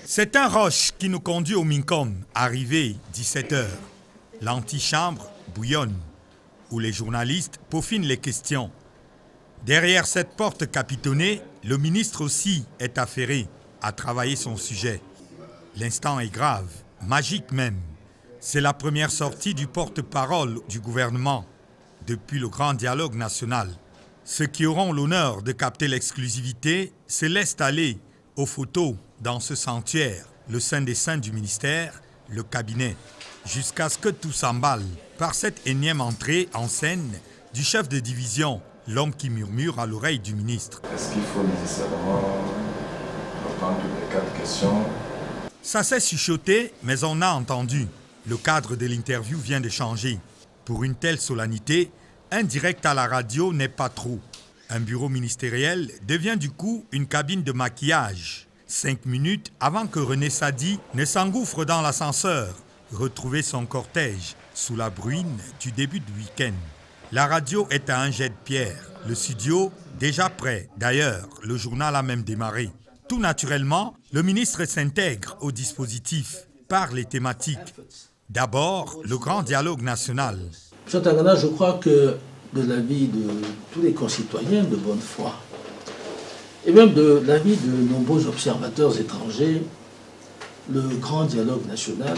C'est un rush qui nous conduit au Mincom, arrivé 17h. L'antichambre bouillonne, où les journalistes peaufinent les questions. Derrière cette porte capitonnée, le ministre aussi est affairé à travailler son sujet. L'instant est grave, magique même. C'est la première sortie du porte-parole du gouvernement depuis le grand dialogue national. Ceux qui auront l'honneur de capter l'exclusivité se laissent aller aux photos dans ce sanctuaire, le sein des saints du ministère, le cabinet, jusqu'à ce que tout s'emballe par cette énième entrée en scène du chef de division, l'homme qui murmure à l'oreille du ministre. Est-ce qu'il faut nécessairement reprendre toutes les 4 questions? Ça s'est chuchoté, mais on a entendu. Le cadre de l'interview vient de changer. Pour une telle solennité, un direct à la radio n'est pas trop. Un bureau ministériel devient du coup une cabine de maquillage. 5 minutes avant que René Sadi ne s'engouffre dans l'ascenseur, retrouver son cortège sous la bruine du début du week-end. La radio est à un jet de pierre. Le studio, déjà prêt. D'ailleurs, le journal a même démarré. Tout naturellement, le ministre s'intègre au dispositif par les thématiques. D'abord, le grand dialogue national. M. Tangana, je crois que de l'avis de tous les concitoyens de bonne foi, et même de l'avis de nombreux observateurs étrangers, le grand dialogue national,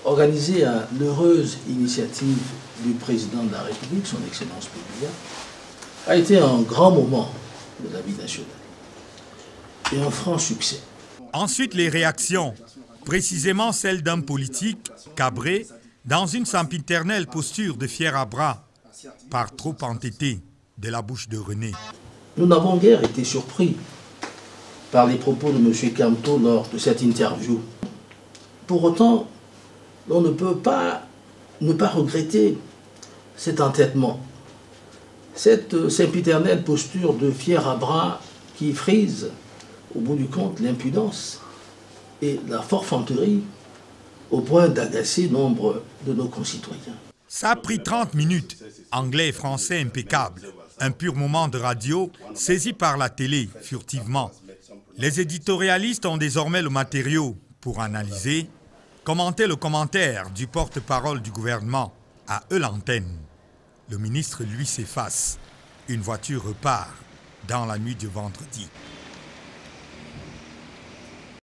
organisé à l'heureuse initiative du président de la République, son Excellence Péguia, a été un grand moment de la vie nationale et un franc succès. Ensuite, les réactions, précisément celles d'un politique cabré dans une sempiternelle posture de fier à bras, par trop entêté de la bouche de René. Nous n'avons guère été surpris par les propos de M. Kamto lors de cette interview. Pour autant, on ne peut pas ne pas regretter cet entêtement, cette sempiternelle posture de fier à bras qui frise, au bout du compte, l'impudence et la forfanterie au point d'agacer nombre de nos concitoyens. Ça a pris 30 minutes, anglais et français impeccable. Un pur moment de radio saisi par la télé, furtivement. Les éditorialistes ont désormais le matériau pour analyser, commenter le commentaire du porte-parole du gouvernement. À eux l'antenne. Le ministre, lui, s'efface. Une voiture repart dans la nuit du vendredi.